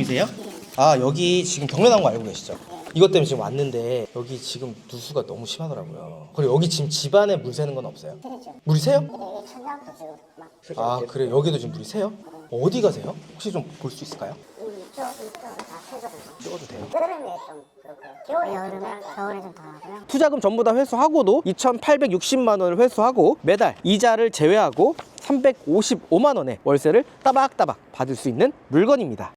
집이세요? 아, 여기 지금 경매 나온 거 알고 계시죠? 이것 때문에 지금 왔는데 여기 지금 누수가 너무 심하더라고요. 그리고 여기 지금 집안에 물 새는 건 없어요? 물이 새요? 천장도 지금 막 아, 그래. 여기도 지금 물이 새요? 어디가 새요? 혹시 좀 볼 수 있을까요? 이쪽 다 새거든요. 찍어도 돼요? 여름에 좀 그렇고요. 겨울에 좀 덜하고요. 투자금 전부 다 회수하고도 2,860만 원을 회수하고 매달 이자를 제외하고 355만 원의 월세를 따박따박 받을 수 있는 물건입니다.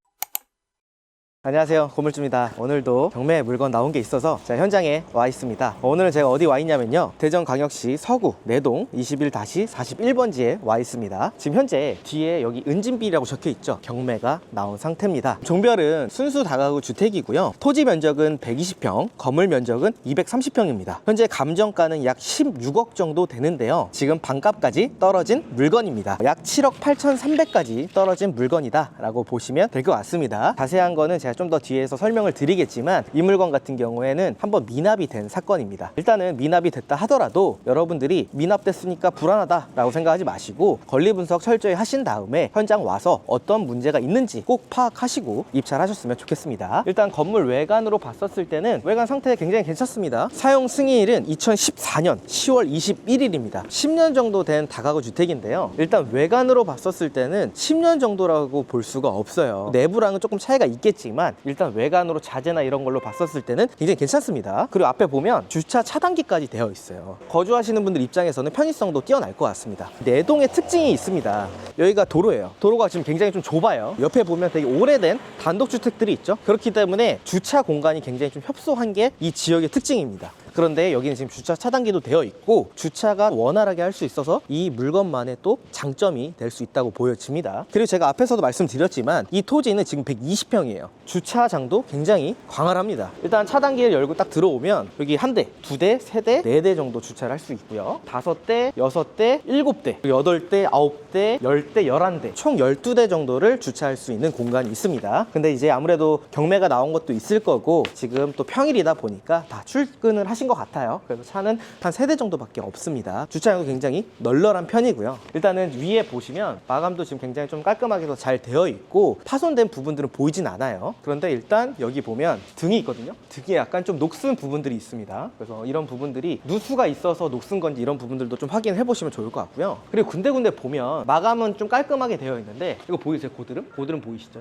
안녕하세요, 건물주입니다. 오늘도 경매 물건 나온 게 있어서 제가 현장에 와 있습니다. 오늘은 제가 어디 와 있냐면요, 대전광역시 서구 내동 21-41번지에 와 있습니다. 지금 현재 뒤에 여기 은진빌이라고 적혀 있죠. 경매가 나온 상태입니다. 종별은 순수 다가구 주택이고요, 토지 면적은 120평, 건물 면적은 230평입니다. 현재 감정가는 약 16억 정도 되는데요, 지금 반값까지 떨어진 물건입니다. 약 7억 8,300까지 떨어진 물건이다 라고 보시면 될 것 같습니다. 자세한 거는 제가 좀 더 뒤에서 설명을 드리겠지만, 이 물건 같은 경우에는 한번 미납이 된 사건입니다. 일단은 미납이 됐다 하더라도 여러분들이 미납됐으니까 불안하다 라고 생각하지 마시고 권리 분석 철저히 하신 다음에 현장 와서 어떤 문제가 있는지 꼭 파악하시고 입찰하셨으면 좋겠습니다. 일단 건물 외관으로 봤었을 때는 외관 상태 굉장히 괜찮습니다. 사용 승인일은 2014년 10월 21일입니다 10년 정도 된 다가구 주택인데요, 일단 외관으로 봤었을 때는 10년 정도라고 볼 수가 없어요. 내부랑은 조금 차이가 있겠지만 일단 외관으로 자재나 이런 걸로 봤었을 때는 굉장히 괜찮습니다. 그리고 앞에 보면 주차 차단기까지 되어 있어요. 거주하시는 분들 입장에서는 편의성도 뛰어날 것 같습니다. 내동의 특징이 있습니다. 여기가 도로예요. 도로가 지금 굉장히 좀 좁아요. 옆에 보면 되게 오래된 단독주택들이 있죠. 그렇기 때문에 주차 공간이 굉장히 좀 협소한 게 이 지역의 특징입니다. 그런데 여기는 지금 주차 차단기도 되어 있고 주차가 원활하게 할 수 있어서 이 물건만의 또 장점이 될 수 있다고 보여집니다. 그리고 제가 앞에서도 말씀드렸지만 이 토지는 지금 120평이에요 주차장도 굉장히 광활합니다. 일단 차단기를 열고 딱 들어오면 여기 한 대, 두 대, 세 대, 네 대 정도 주차를 할 수 있고요, 5대, 6대, 7대, 8대, 9대, 10대, 11대, 총 12대 정도를 주차할 수 있는 공간이 있습니다. 근데 이제 아무래도 경매가 나온 것도 있을 거고 지금 또 평일이다 보니까 다 출근을 하신 것 같아요. 그래서 차는 한 3대 정도밖에 없습니다. 주차장도 굉장히 널널한 편이고요. 일단은 위에 보시면 마감도 지금 굉장히 좀 깔끔하게 잘 되어 있고 파손된 부분들은 보이진 않아요. 그런데 일단 여기 보면 등이 있거든요. 등에 약간 좀 녹슨 부분들이 있습니다. 그래서 이런 부분들이 누수가 있어서 녹슨 건지 이런 부분들도 좀 확인해 보시면 좋을 것 같고요. 그리고 군데군데 보면 마감은 좀 깔끔하게 되어 있는데 이거 보이세요? 고드름? 고드름 보이시죠?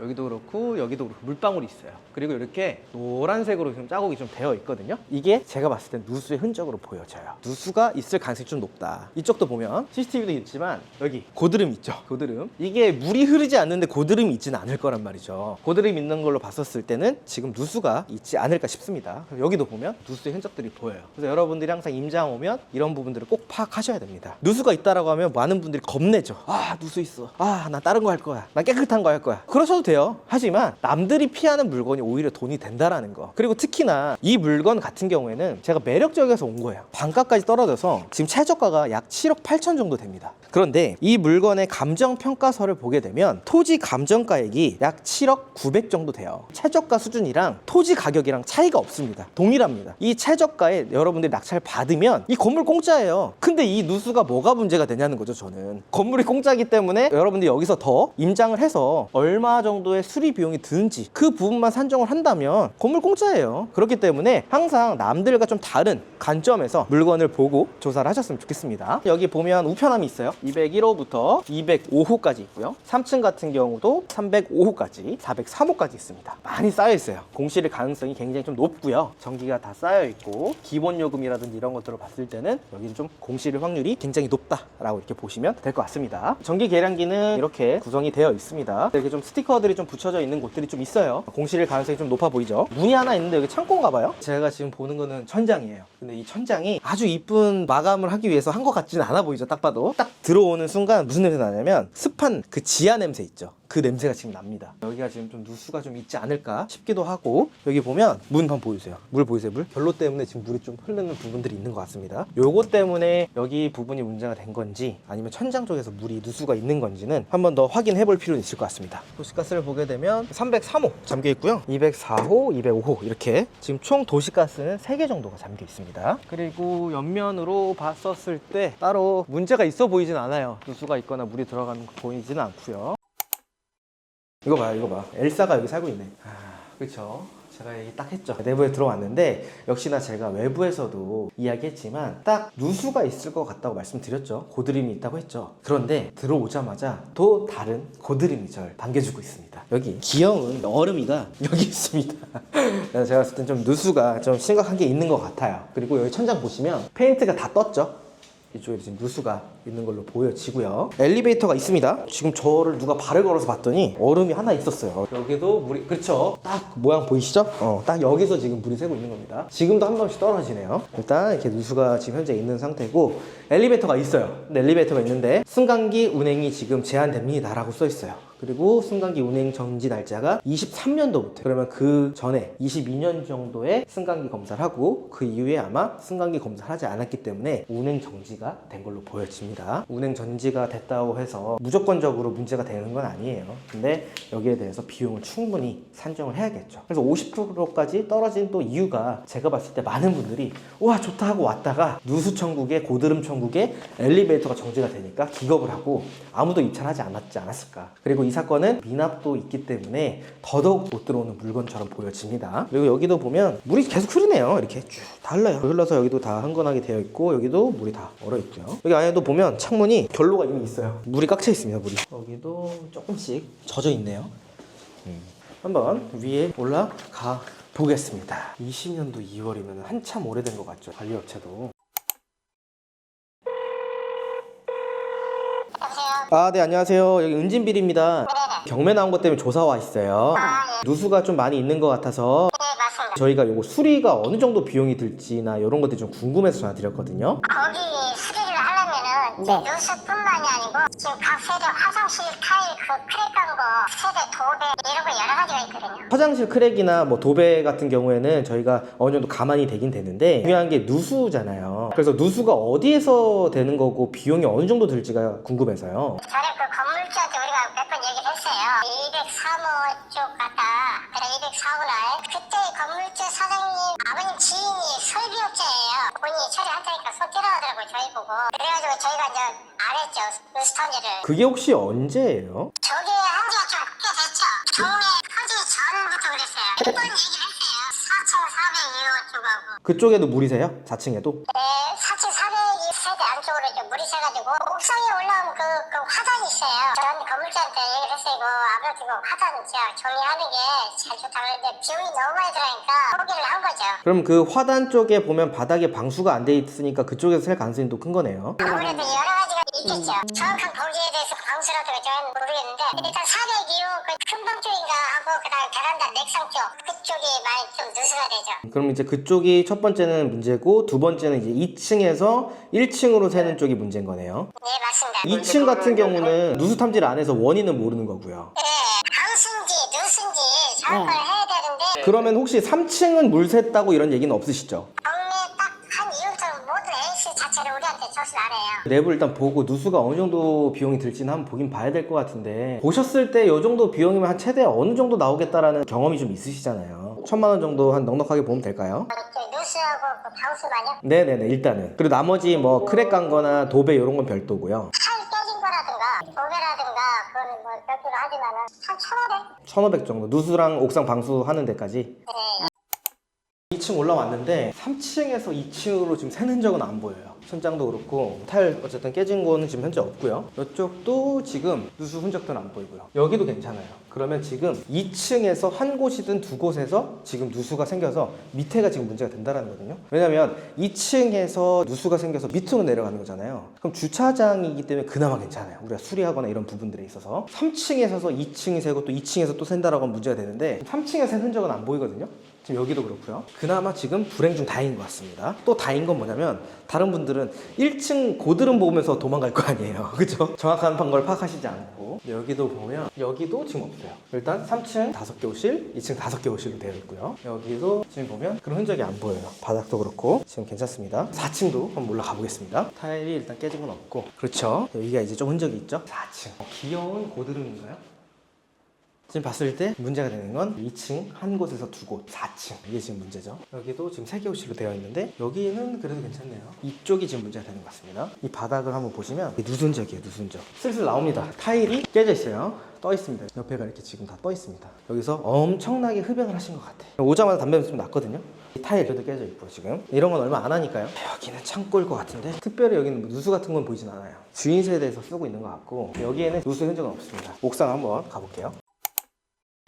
여기도 그렇고 여기도 그렇고 물방울이 있어요. 그리고 이렇게 노란색으로 좀 자국이 좀 되어 있거든요. 이게 제가 봤을 땐 누수의 흔적으로 보여져요. 누수가 있을 가능성이 좀 높다. 이쪽도 보면 CCTV도 있지만 여기 고드름 있죠? 고드름. 이게 물이 흐르지 않는데 고드름이 있지는 않을 거란 말이죠. 고드름 있는 걸로 봤었을 때는 지금 누수가 있지 않을까 싶습니다. 여기도 보면 누수의 흔적들이 보여요. 그래서 여러분들이 항상 임장 오면 이런 부분들을 꼭 파악하셔야 됩니다. 누수가 있다라고 하면 많은 분들이 겁내죠. 아, 누수 있어. 아, 나 다른 거 할 거야. 나 깨끗한 거 할 거야. 그러셔도 돼요. 하지만 남들이 피하는 물건이 오히려 돈이 된다라는 거. 그리고 특히나 이 물건 같은 경우에는 제가 매력적이어서 온 거예요. 반값까지 떨어져서 지금 최저가가 약 7억 8천 정도 됩니다. 그런데 이 물건의 감정평가서를 보게 되면 토지 감정가액이 약 7억 900 정도 돼요. 최저가 수준이랑 토지 가격이랑 차이가 없습니다. 동일합니다. 이 최저가에 여러분들이 낙찰 받으면 이 건물 공짜예요. 근데 이 누수가 뭐가 문제가 되냐는 거죠. 저는 건물이 공짜이기 때문에 여러분들이 여기서 더 임장을 해서 얼마 정도의 수리 비용이 드는지 그 부분만 산정을 한다면 건물 공짜예요. 그렇기 때문에 항상 남들과 좀 다른 관점에서 물건을 보고 조사를 하셨으면 좋겠습니다. 여기 보면 우편함이 있어요. 201호부터 205호까지 있고요. 3층 같은 경우도 305호까지 403호까지 있습니다. 많이 쌓여 있어요. 공실일 가능성이 굉장히 좀 높고요. 전기가 다 쌓여 있고 기본 요금이라든지 이런 것들을 봤을 때는 여기는 좀 공실일 확률이 굉장히 높다라고 이렇게 보시면 될 것 같습니다. 전기 계량기는 이렇게 구성이 되어 있습니다. 이렇게 좀 스티커들이 좀 붙여져 있는 곳들이 좀 있어요. 공실일 가능성이 좀 높아 보이죠. 문이 하나 있는데 여기 창고인가 봐요. 제가 지금 보는 거는 천장이에요. 근데 이 천장이 아주 이쁜 마감을 하기 위해서 한 것 같지는 않아 보이죠. 딱 봐도. 딱 들어오는 순간 무슨 냄새 나냐면 습한 그 지하 냄새 있죠. 그 냄새가 지금 납니다. 여기가 지금 좀 누수가 좀 있지 않을까 싶기도 하고, 여기 보면 문 한번 보여주세요. 물 보이세요? 물? 결로 때문에 지금 물이 좀 흐르는 부분들이 있는 것 같습니다. 요거 때문에 여기 부분이 문제가 된 건지 아니면 천장 쪽에서 물이 누수가 있는 건지는 한번 더 확인해 볼 필요는 있을 것 같습니다. 도시가스를 보게 되면 303호 잠겨 있고요, 204호, 205호 이렇게 지금 총 도시가스는 3개 정도가 잠겨 있습니다. 그리고 옆면으로 봤었을 때 따로 문제가 있어 보이진 않아요. 누수가 있거나 물이 들어가는 거 보이지는 않고요. 이거 봐요, 이거 봐. 엘사가 여기 살고 있네. 그렇죠. 제가 얘기 딱 했죠. 내부에 들어왔는데 역시나 제가 외부에서도 이야기했지만 딱 누수가 있을 것 같다고 말씀드렸죠. 고드름이 있다고 했죠. 그런데 들어오자마자 또 다른 고드름이 절 반겨주고 있습니다. 여기 귀여운 얼음이가 여기 있습니다. 그래서 제가 봤을 땐 좀 누수가 좀 심각한 게 있는 것 같아요. 그리고 여기 천장 보시면 페인트가 다 떴죠. 이쪽에 지금 누수가 있는 걸로 보여지고요. 엘리베이터가 있습니다. 지금 저를 누가 발을 걸어서 봤더니 얼음이 하나 있었어요. 여기도 물이, 그렇죠. 딱 모양 보이시죠? 딱 여기서 지금 물이 새고 있는 겁니다. 지금도 한 번씩 떨어지네요. 일단 이렇게 누수가 지금 현재 있는 상태고 엘리베이터가 있어요. 근데 엘리베이터가 있는데 승강기 운행이 지금 제한됩니다 라고 써 있어요. 그리고 승강기 운행 정지 날짜가 23년도부터, 그러면 그 전에 22년 정도에 승강기 검사를 하고 그 이후에 아마 승강기 검사를 하지 않았기 때문에 운행 정지가 된 걸로 보여집니다. 운행 정지가 됐다고 해서 무조건적으로 문제가 되는 건 아니에요. 근데 여기에 대해서 비용을 충분히 산정을 해야겠죠. 그래서 50%까지 떨어진 또 이유가 제가 봤을 때 많은 분들이 와 좋다 하고 왔다가 누수 천국에 고드름 천국에 엘리베이터가 정지가 되니까 기겁을 하고 아무도 입찰하지 않았을까. 그리고 이 사건은 미납도 있기 때문에 더더욱 못 들어오는 물건처럼 보여집니다. 그리고 여기도 보면 물이 계속 흐르네요. 이렇게 쭉 달라요. 흘러서 여기도 다 흥건하게 되어 있고 여기도 물이 다 얼어 있고요. 여기 안에도 보면 창문이 결로가 이미 있어요. 물이 꽉 차 있습니다. 물이. 여기도 조금씩 젖어 있네요. 한번 위에 올라가 보겠습니다. 20년도 2월이면 한참 오래된 것 같죠. 관리업체도. 네, 안녕하세요. 여기 은진빌입니다. 경매 나온 것 때문에 조사 와 있어요. 누수가 좀 많이 있는 것 같아서 저희가 요거 수리가 어느 정도 비용이 들지나 이런 것들이 좀 궁금해서 전화드렸거든요. 거기 수리를 하려면은 누수뿐만이 아니고 지금 각 세대 화장실 타일 그 크랙한 거 세대 도배 이런 거 여러 가지가 있거든요. 화장실 크랙이나 뭐 도배 같은 경우에는 저희가 어느 정도 감안이 되긴 되는데 중요한 게 누수잖아요. 그래서 누수가 어디에서 되는 거고 비용이 어느 정도 들지가 궁금해서요. 전에 그 건물주한테 우리가 몇 번 얘기를 했어요. 203호 쪽 갔다 그래 204호날 그때 건물주 사장님 아버님 지인이 설비업자예요. 본인이 처리한다니까 속 뛰어나더라고요. 저희 보고. 그래가지고 저희가 이제 안 했죠. 누수 탐지를. 그게 혹시 언제예요? 저게 한 지가 좀 꽤 됐죠. 경매 터지기 전부터 그랬어요. 몇 번 얘기를 했어요. 4층 402호 쪽하고. 그쪽에도 물이 새요? 4층에도? 네, 4층 402세대 안쪽으로 이제 물이 새가지고 옥상에 올라오면 그 화단이 있어요. 저는 건물주한테 얘기를 했어요. 이거 아무래도 이거 화단 제가 정리하는 게 제일 좋다 그랬는데 비용이 너무 많이 들어가니까 포기를 한 거죠. 그럼 그 화단 쪽에 보면 바닥에 방수가 안 돼 있으니까 그쪽에서 셀 가능성이 또 큰 거네요. 아무래도 여러 가지가 있겠죠. 정확한 방지에 대해서 방수라든가 저는 모르겠는데 일단 402호 그 큰방 쪽인가 하고 그다음에 베란다 넥상 쪽 그쪽이 많이 좀 누수가 되죠. 그럼 이제 그쪽이 첫 번째는 문제고 두 번째는 이제 2층에서 1층으로 새는 쪽이 문제인 거네요. 네, 맞습니다. 2층 같은 경우는 누수 탐지를 안 해서 원인은 모르는 거고요. 네, 방수인지 누수인지 정확을 해야 되는데 그러면 혹시 3층은 물 샜다고 이런 얘기는 없으시죠? 경매 딱 한 이후부터 모든 A씨 자체를 우리한테 조사를 안 해요. 내부 일단 보고 누수가 어느 정도 비용이 들지는 한번 보긴 봐야 될 것 같은데 보셨을 때 이 정도 비용이면 한 최대 어느 정도 나오겠다라는 경험이 좀 있으시잖아요. 1,000만 원 정도 한 넉넉하게 보면 될까요? 이렇게 누수하고 그 방수만요? 네네네, 일단은. 그리고 나머지 뭐 크랙 간 거나 도배 이런 건 별도고요. 타일 깨진 거라든가 도배라든가 그거는 뭐 별도로 하지만은 한 1,500? 1,500 정도. 누수랑 옥상 방수하는 데까지. 네. 2층 올라왔는데 3층에서 2층으로 지금 새는 적은 안 보여요. 천장도 그렇고 타일 어쨌든 깨진 거는 지금 현재 없고요. 이쪽도 지금 누수 흔적들은 안 보이고요. 여기도 괜찮아요. 그러면 지금 2층에서 한 곳이든 두 곳에서 지금 누수가 생겨서 밑에가 지금 문제가 된다는 거거든요. 왜냐면 2층에서 누수가 생겨서 밑으로 내려가는 거잖아요. 그럼 주차장이기 때문에 그나마 괜찮아요. 우리가 수리하거나 이런 부분들에 있어서 3층에서 2층이 새고 또 2층에서 또 샌다라고 하면 문제가 되는데 3층에 샌 흔적은 안 보이거든요. 지금 여기도 그렇고요. 그나마 지금 불행 중 다행인 것 같습니다. 또 다행인 건 뭐냐면 다른 분들은 1층 고드름 보면서 도망갈 거 아니에요. 그죠? 정확한 걸 파악하시지 않고. 여기도 보면 여기도 지금 없어요. 일단 3층 5개 호실, 2층 5개 호실로 되어 있고요. 여기도 지금 보면 그런 흔적이 안 보여요. 바닥도 그렇고 지금 괜찮습니다. 4층도 한번 올라가 보겠습니다. 타일이 일단 깨진 건 없고, 그렇죠. 여기가 이제 좀 흔적이 있죠. 4층. 귀여운 고드름인가요? 지금 봤을 때 문제가 되는 건 2층 한 곳에서 두 곳, 4층 이게 지금 문제죠. 여기도 지금 3개 호실로 되어 있는데 여기는 그래도 괜찮네요. 이쪽이 지금 문제가 되는 것 같습니다. 이 바닥을 한번 보시면 누순적이에요. 누순적. 슬슬 나옵니다. 타일이 깨져 있어요. 떠 있습니다. 옆에가 이렇게 지금 다 떠 있습니다. 여기서 엄청나게 흡연을 하신 것 같아요. 오자마자 담배 냄새 좀 났거든요. 이 타일도 깨져 있고 지금 이런 건 얼마 안 하니까요. 여기는 창고일 것 같은데 특별히 여기는 누수 같은 건 보이진 않아요. 주인 세대에서 쓰고 있는 것 같고 여기에는 누수 흔적은 없습니다. 옥상 한번 가볼게요.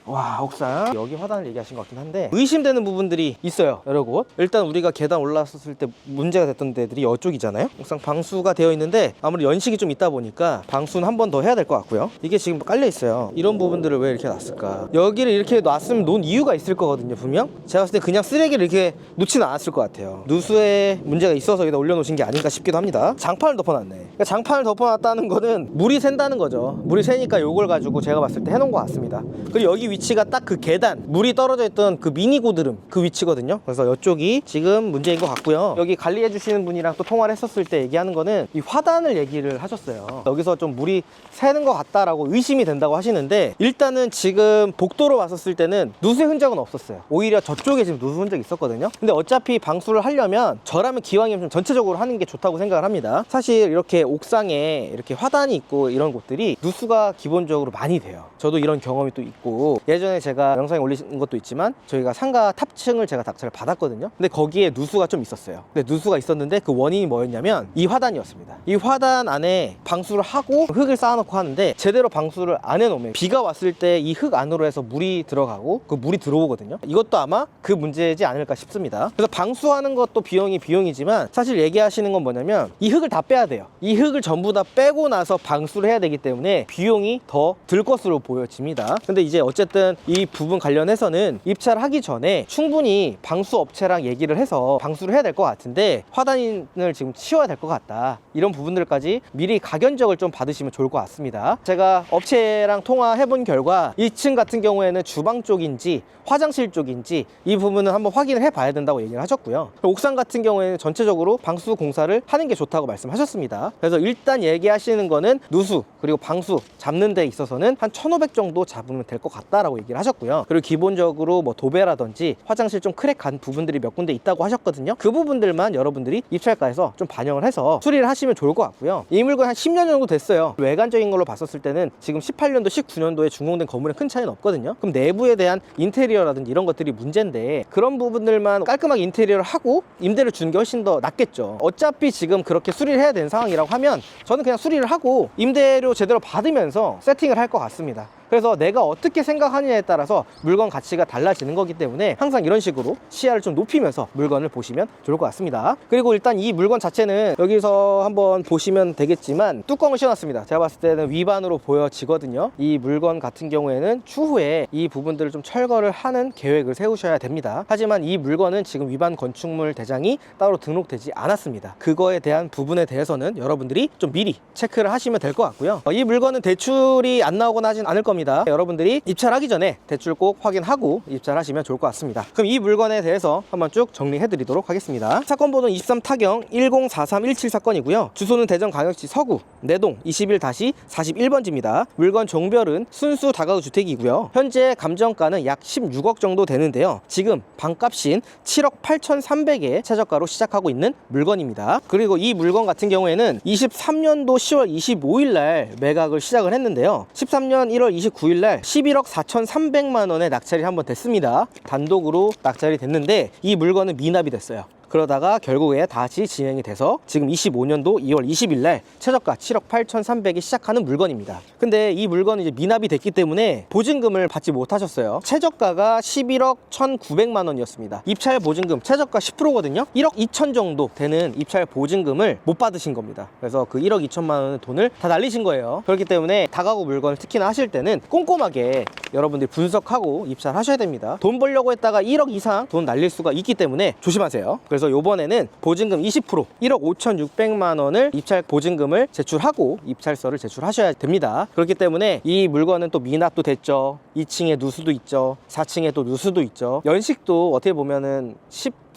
와, 옥상 여기 화단을 얘기하신 것 같긴 한데 의심되는 부분들이 있어요. 여러 곳. 일단 우리가 계단 올라섰을 때 문제가 됐던 데들이 이쪽이잖아요. 옥상 방수가 되어 있는데 아무리 연식이 좀 있다 보니까 방수는 한 번 더 해야 될 것 같고요. 이게 지금 깔려 있어요. 이런 부분들을 왜 이렇게 놨을까? 여기를 이렇게 놨으면 놓은 이유가 있을 거거든요, 분명. 제가 봤을 때 그냥 쓰레기를 이렇게 놓지는 않았을 것 같아요. 누수에 문제가 있어서 여기다 올려놓으신 게 아닌가 싶기도 합니다. 장판을 덮어놨네. 그러니까 장판을 덮어놨다는 거는 물이 샌다는 거죠. 물이 새니까 요걸 가지고 제가 봤을 때 해놓은 것 같습니다. 그리고 여기 위치가 딱 그 계단, 물이 떨어져 있던 그 미니 고드름 그 위치거든요. 그래서 이쪽이 지금 문제인 것 같고요. 여기 관리해 주시는 분이랑 또 통화를 했었을 때 얘기하는 거는 이 화단을 얘기를 하셨어요. 여기서 좀 물이 새는 것 같다라고 의심이 된다고 하시는데 일단은 지금 복도로 왔었을 때는 누수의 흔적은 없었어요. 오히려 저쪽에 지금 누수 흔적이 있었거든요. 근데 어차피 방수를 하려면 저라면 기왕이면 좀 전체적으로 하는 게 좋다고 생각을 합니다. 사실 이렇게 옥상에 이렇게 화단이 있고 이런 곳들이 누수가 기본적으로 많이 돼요. 저도 이런 경험이 또 있고 예전에 제가 영상에 올린 것도 있지만 저희가 상가 탑층을 제가 낙찰을 받았거든요. 근데 거기에 누수가 좀 있었어요. 근데 누수가 있었는데 그 원인이 뭐였냐면 이 화단이었습니다. 이 화단 안에 방수를 하고 흙을 쌓아놓고 하는데 제대로 방수를 안 해놓으면 비가 왔을 때 이 흙 안으로 해서 물이 들어가고 그 물이 들어오거든요. 이것도 아마 그 문제지 않을까 싶습니다. 그래서 방수하는 것도 비용이지만 사실 얘기하시는 건 뭐냐면 이 흙을 다 빼야 돼요. 이 흙을 전부 다 빼고 나서 방수를 해야 되기 때문에 비용이 더 들 것으로 보여집니다. 근데 이제 어쨌든 이 부분 관련해서는 입찰을 하기 전에 충분히 방수 업체랑 얘기를 해서 방수를 해야 될 것 같은데 화단을 지금 치워야 될 것 같다. 이런 부분들까지 미리 가견적을 좀 받으시면 좋을 것 같습니다. 제가 업체랑 통화해본 결과 2층 같은 경우에는 주방 쪽인지 화장실 쪽인지 이 부분은 한번 확인을 해봐야 된다고 얘기를 하셨고요. 옥상 같은 경우에는 전체적으로 방수 공사를 하는 게 좋다고 말씀하셨습니다. 그래서 일단 얘기하시는 거는 누수 그리고 방수 잡는 데 있어서는 한 1,500 정도 잡으면 될 것 같다라고 얘기를 하셨고요. 그리고 기본적으로 뭐 도배라든지 화장실 좀 크랙한 부분들이 몇 군데 있다고 하셨거든요. 그 부분들만 여러분들이 입찰가에서 좀 반영을 해서 수리를 하시면 좋을 것 같고요. 이 물건 한 10년 정도 됐어요. 외관적인 걸로 봤었을 때는 지금 18년도 19년도에 준공된 건물에 큰 차이는 없거든요. 그럼 내부에 대한 인테리어라든지 이런 것들이 문제인데 그런 부분들만 깔끔하게 인테리어를 하고 임대를 주는 게 훨씬 더 낫겠죠. 어차피 지금 그렇게 수리를 해야 되는 상황이라고 하면 저는 그냥 수리를 하고 임대료 제대로 받으면서 세팅을 할 것 같습니다. 그래서 내가 어떻게 생각하느냐에 따라서 물건 가치가 달라지는 거기 때문에 항상 이런 식으로 시야를 좀 높이면서 물건을 보시면 좋을 것 같습니다. 그리고 일단 이 물건 자체는 여기서 한번 보시면 되겠지만 뚜껑을 씌워놨습니다. 제가 봤을 때는 위반으로 보여지거든요. 이 물건 같은 경우에는 추후에 이 부분들을 좀 철거를 하는 계획을 세우셔야 됩니다. 하지만 이 물건은 지금 위반 건축물 대장이 따로 등록되지 않았습니다. 그거에 대한 부분에 대해서는 여러분들이 좀 미리 체크를 하시면 될 것 같고요. 이 물건은 대출이 안 나오거나 하진 않을 겁니다. 여러분들이 입찰하기 전에 대출 꼭 확인하고 입찰하시면 좋을 것 같습니다. 그럼 이 물건에 대해서 한번 쭉 정리해 드리도록 하겠습니다. 사건 번호는 23타경 104317 사건이고요. 주소는 대전광역시 서구 내동 21-41번지입니다. 물건 종별은 순수 다가구 주택이고요. 현재 감정가는 약 16억 정도 되는데요. 지금 방값인 7억 8,300에 최저가로 시작하고 있는 물건입니다. 그리고 이 물건 같은 경우에는 23년도 10월 25일 날 매각을 시작을 했는데요. 13년 1월 29일 날 11억 4,300만 원에 낙찰이 한번 됐습니다. 단독으로 낙찰이 됐는데 이 물건은 미납이 됐어요. 그러다가 결국에 다시 진행이 돼서 지금 25년도 2월 20일 날 최저가 7억 8,300이 시작하는 물건입니다. 근데 이 물건은 이제 미납이 됐기 때문에 보증금을 받지 못하셨어요. 최저가가 11억 1,900만 원이었습니다. 입찰 보증금 최저가 10%거든요. 1억 2천 정도 되는 입찰 보증금을 못 받으신 겁니다. 그래서 그 1억 2천만 원의 돈을 다 날리신 거예요. 그렇기 때문에 다가구 물건을 특히나 하실 때는 꼼꼼하게 여러분들이 분석하고 입찰하셔야 됩니다. 돈 벌려고 했다가 1억 이상 돈 날릴 수가 있기 때문에 조심하세요. 그래서 이번에는 보증금 20% 1억 5,600만 원을 입찰 보증금을 제출하고 입찰서를 제출하셔야 됩니다. 그렇기 때문에 이 물건은 또 미납도 됐죠. 2층에 누수도 있죠. 4층에 또 누수도 있죠. 연식도 어떻게 보면은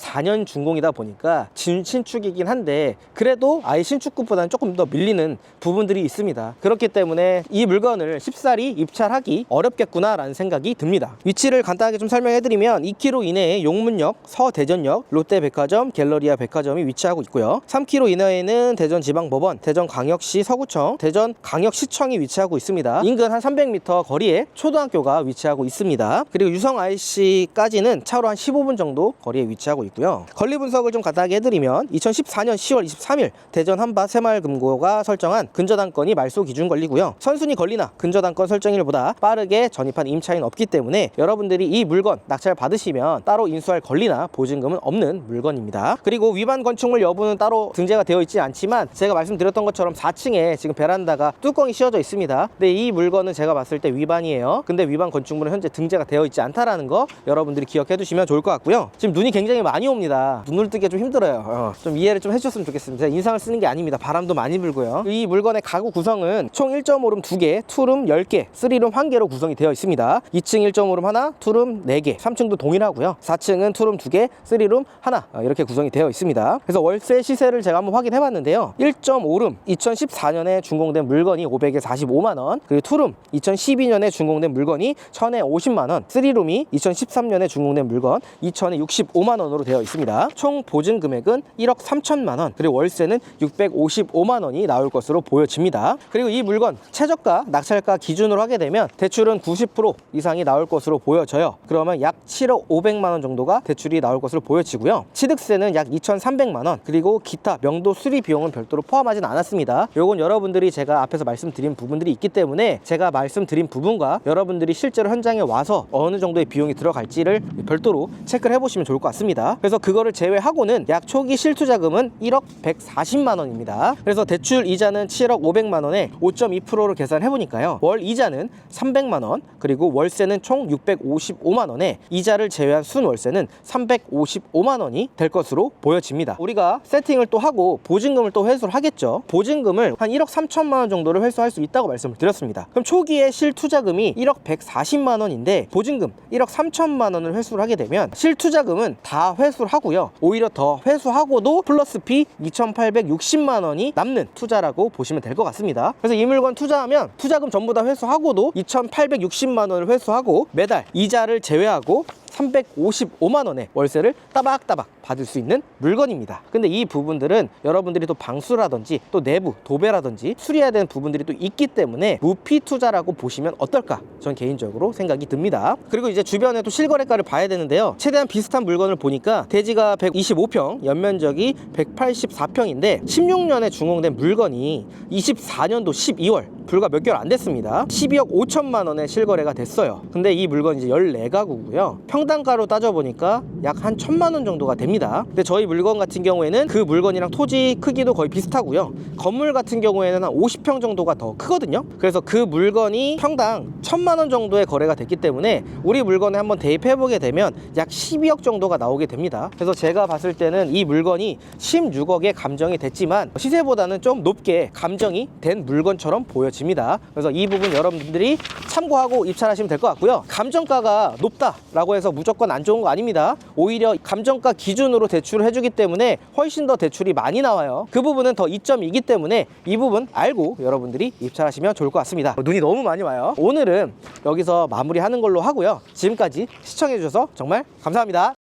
2014년 준공이다 보니까 신축이긴 한데 그래도 아예 신축급보다는 조금 더 밀리는 부분들이 있습니다. 그렇기 때문에 이 물건을 쉽사리 입찰하기 어렵겠구나 라는 생각이 듭니다. 위치를 간단하게 좀 설명해드리면 2km 이내에 용문역, 서대전역, 롯데백화점, 갤러리아 백화점이 위치하고 있고요. 3km 이내에는 대전지방법원, 대전광역시 서구청, 대전광역시청이 위치하고 있습니다. 인근 한 300m 거리에 초등학교가 위치하고 있습니다. 그리고 유성 IC까지는 차로 한 15분 정도 거리에 위치하고 있고요. 권리 분석을 좀 간단하게 해드리면 2014년 10월 23일 대전 한밭 새마을금고가 설정한 근저당권이 말소 기준 권리고요. 선순위 권리나 근저당권 설정일보다 빠르게 전입한 임차인 없기 때문에 여러분들이 이 물건 낙찰 받으시면 따로 인수할 권리나 보증금은 없는 물건입니다. 그리고 위반 건축물 여부는 따로 등재가 되어 있지 않지만 제가 말씀드렸던 것처럼 4층에 지금 베란다가 뚜껑이 씌워져 있습니다. 근데 이 물건은 제가 봤을 때 위반이에요. 근데 위반 건축물은 현재 등재가 되어 있지 않다라는 거 여러분들이 기억해 두시면 좋을 것 같고요. 지금 눈이 굉장히 많이 옵니다. 눈을 뜨기가 좀 힘들어요. 좀 이해를 좀 해주셨으면 좋겠습니다. 제가 인상을 쓰는 게 아닙니다. 바람도 많이 불고요. 이 물건의 가구 구성은 총 1.5룸 2개, 투룸 10개, 3룸 1개로 구성이 되어 있습니다. 2층 1.5룸 하나, 투룸 4개, 3층도 동일하고요. 4층은 투룸 2개, 3룸 하나 이렇게 구성이 되어 있습니다. 그래서 월세 시세를 제가 한번 확인해 봤는데요. 1.5룸 2014년에 준공된 물건이 500에 45만원, 그리고 투룸 2012년에 준공된 물건이 1000에 50만원, 3룸이 2013년에 준공된 물건 2000에 65만원으로 되어 있습니다. 총 보증 금액은 1억 3천만원, 그리고 월세는 655만원이 나올 것으로 보여집니다. 그리고 이 물건 최저가, 낙찰가 기준으로 하게 되면 대출은 90% 이상이 나올 것으로 보여져요. 그러면 약 7억 500만원 정도가 대출이 나올 것으로 보여지고요. 취득세는 약 2,300만원, 그리고 기타 명도 수리 비용은 별도로 포함하진 않았습니다. 요건 여러분들이 제가 앞에서 말씀드린 부분들이 있기 때문에 제가 말씀드린 부분과 여러분들이 실제로 현장에 와서 어느 정도의 비용이 들어갈지를 별도로 체크를 해보시면 좋을 것 같습니다. 그래서 그거를 제외하고는 약 초기 실투자금은 1억 140만원입니다. 그래서 대출 이자는 7억 500만원에 5.2%로 계산해보니까요. 월 이자는 300만원, 그리고 월세는 총 655만원에 이자를 제외한 순월세는 355만원이 될 것으로 보여집니다. 우리가 세팅을 또 하고 보증금을 또 회수를 하겠죠. 보증금을 한 1억 3천만원 정도를 회수할 수 있다고 말씀을 드렸습니다. 그럼 초기에 실투자금이 1억 140만원인데 보증금 1억 3천만원을 회수를 하게 되면 실투자금은 다 회수를 하고요. 오히려 더 회수하고도 플러스 피 2,860만원이 남는 투자라고 보시면 될 것 같습니다. 그래서 이 물건 투자하면 투자금 전부 다 회수하고도 2,860만원을 회수하고 매달 이자를 제외하고 355만원의 월세를 따박따박 받을 수 있는 물건입니다. 근데 이 부분들은 여러분들이 또 방수라든지 또 내부 도배라든지 수리해야 되는 부분들이 또 있기 때문에 무피 투자라고 보시면 어떨까 전 개인적으로 생각이 듭니다. 그리고 이제 주변에 또 실거래가를 봐야 되는데요. 최대한 비슷한 물건을 보니까 대지가 125평, 연면적이 184평인데 16년에 준공된 물건이 24년도 12월 불과 몇 개월 안 됐습니다. 12억 5천만원에 실거래가 됐어요. 근데 이 물건 이제 14가구고요. 평당가로 따져보니까 약 한 1,000만원 정도가 됩니다. 근데 저희 물건 같은 경우에는 그 물건이랑 토지 크기도 거의 비슷하고요. 건물 같은 경우에는 한 50평 정도가 더 크거든요. 그래서 그 물건이 평당 1,000만원 정도의 거래가 됐기 때문에 우리 물건에 한번 대입해보게 되면 약 12억 정도가 나오게 됩니다. 그래서 제가 봤을 때는 이 물건이 16억에 감정이 됐지만 시세보다는 좀 높게 감정이 된 물건처럼 보여집니다. 그래서 이 부분 여러분들이 참고하고 입찰하시면 될 것 같고요. 감정가가 높다라고 해서 무조건 안 좋은 거 아닙니다. 오히려 감정가 기준으로 대출을 해주기 때문에 훨씬 더 대출이 많이 나와요. 그 부분은 더 이점이기 때문에 이 부분 알고 여러분들이 입찰하시면 좋을 것 같습니다. 눈이 너무 많이 와요. 오늘은 여기서 마무리하는 걸로 하고요. 지금까지 시청해주셔서 정말 감사합니다.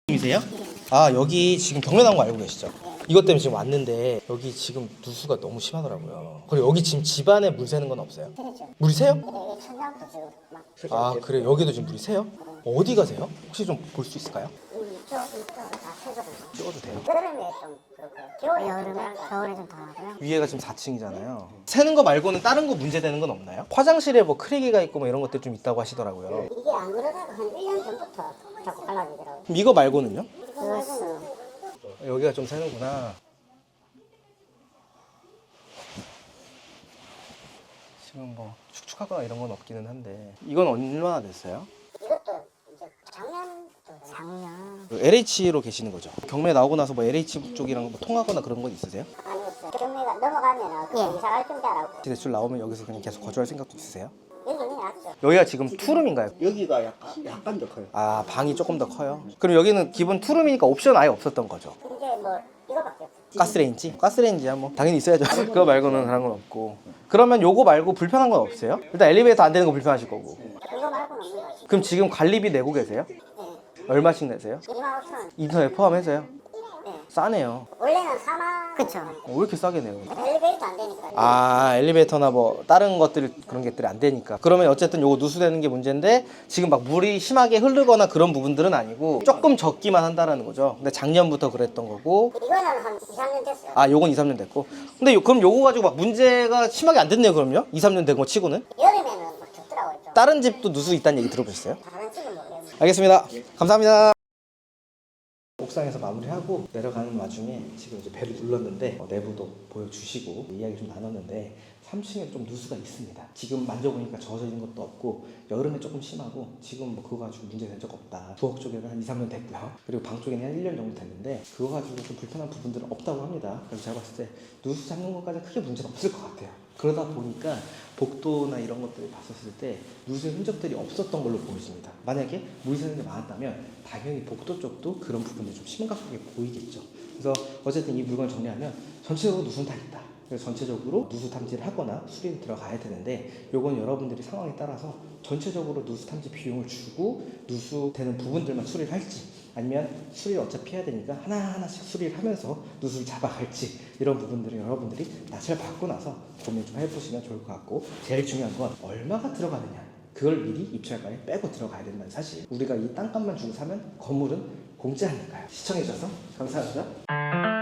이세요? 아, 여기 지금 경매 나온 거 알고 계시죠? 이것 때문에 지금 왔는데 여기 지금 누수가 너무 심하더라고요. 그리고 여기 지금 집안에 물 새는 건 없어요? 물이 새요? 여기 천장도 지금 막 아, 그래. 여기도 지금 물이 새요? 어디 가세요? 혹시 좀 볼 수 있을까요? 이쪽 다 새거든요. 찍어도 돼요? 여름에 좀 그렇고 여름에 겨울에 좀 더 나고요. 위에가 지금 4층이잖아요. 새는 거 말고는 다른 거 문제되는 건 없나요? 화장실에 뭐 크랙이가 있고 뭐 이런 것들 좀 있다고 하시더라고요. 이게 안 그러다가 한 1년 전부터 자꾸 갈라지더라고요. 그럼 이거 말고는요? 그것은 여기가 좀 새는구나. 지금 뭐 축축하거나 이런 건 없기는 한데 이건 얼마나 됐어요? 이것도 이제 작년 그 LH로 계시는 거죠? 경매 나오고 나서 뭐 LH 쪽이랑 뭐 통하거나 그런 건 있으세요? 아니었어요. 경매가 넘어가면은 이사 갈 준비하라고. 대출 나오면 여기서 그냥 계속 거주할 생각도 있으세요? 여기는 맞죠. 여기가 지금 투룸인가요? 여기가 약간 더 커요. 아, 방이 조금 더 커요. 그럼 여기는 기본 투룸이니까 옵션 아예 없었던 거죠? 이제 뭐 이거밖에 없어. 가스레인지? 가스레인지야 뭐 당연히 있어야죠. 그거 말고는 그런 건 없고. 그러면 요거 말고 불편한 건 없어요? 일단 엘리베이터 안 되는 거 불편하실 거고. 이거 말고는 없는 거지. 그럼 지금 관리비 내고 계세요? 네. 얼마씩 내세요? 25,000원. 인터넷 포함해서요? 네. 싸네요. 원래는 4만. 그쵸. 왜 이렇게 싸게 내요? 엘리베이터 안 되니까. 아, 엘리베이터나 뭐 다른 것들 그런 것들이 안 되니까. 그러면 어쨌든 요거 누수되는 게 문제인데 지금 막 물이 심하게 흐르거나 그런 부분들은 아니고 조금 적기만 한다라는 거죠. 근데 작년부터 그랬던 거고. 이거는 한 2, 3년 됐어요. 아, 요건 2, 3년 됐고. 근데 그럼 요거 가지고 막 문제가 심하게 안 됐네요, 그럼요? 2, 3년 된 거 치고는? 여름에는 막 덥더라고요. 좀. 다른 집도 누수 있다는 얘기 들어보셨어요? 다른 집은 모르겠는데. 알겠습니다. 감사합니다. 옥상에서 마무리하고 내려가는 와중에 지금 이제 배를 눌렀는데 내부도 보여주시고 이야기 좀 나눴는데 3층에 좀 누수가 있습니다. 지금 만져보니까 젖어있는 것도 없고 여름에 조금 심하고 지금 뭐 그거 가지고 문제 된 적 없다. 부엌 쪽에는 한 2, 3년 됐고요. 그리고 방 쪽에는 한 1년 정도 됐는데 그거 가지고 좀 불편한 부분들은 없다고 합니다. 그래서 제가 봤을 때 누수 잡는 것까지 크게 문제는 없을 것 같아요. 그러다 보니까 복도나 이런 것들을 봤었을 때 누수의 흔적들이 없었던 걸로 보여집니다. 만약에 물이 새는 게 많았다면 당연히 복도 쪽도 그런 부분이 좀 심각하게 보이겠죠. 그래서 어쨌든 이 물건을 정리하면 전체적으로 누수는 다 있다. 그래서 전체적으로 누수 탐지를 하거나 수리를 들어가야 되는데 요건 여러분들이 상황에 따라서 전체적으로 누수 탐지 비용을 주고 누수되는 부분들만 수리를 할지 아니면 수리를 어차피 해야 되니까 하나하나씩 수리를 하면서 누수를 잡아갈지 이런 부분들을 여러분들이 낯을 받고 나서 고민 좀 해보시면 좋을 것 같고 제일 중요한 건 얼마가 들어가느냐 그걸 미리 입찰가에 빼고 들어가야 된다는 사실. 우리가 이 땅값만 주고 사면 건물은 공짜니까요. 시청해주셔서 감사합니다.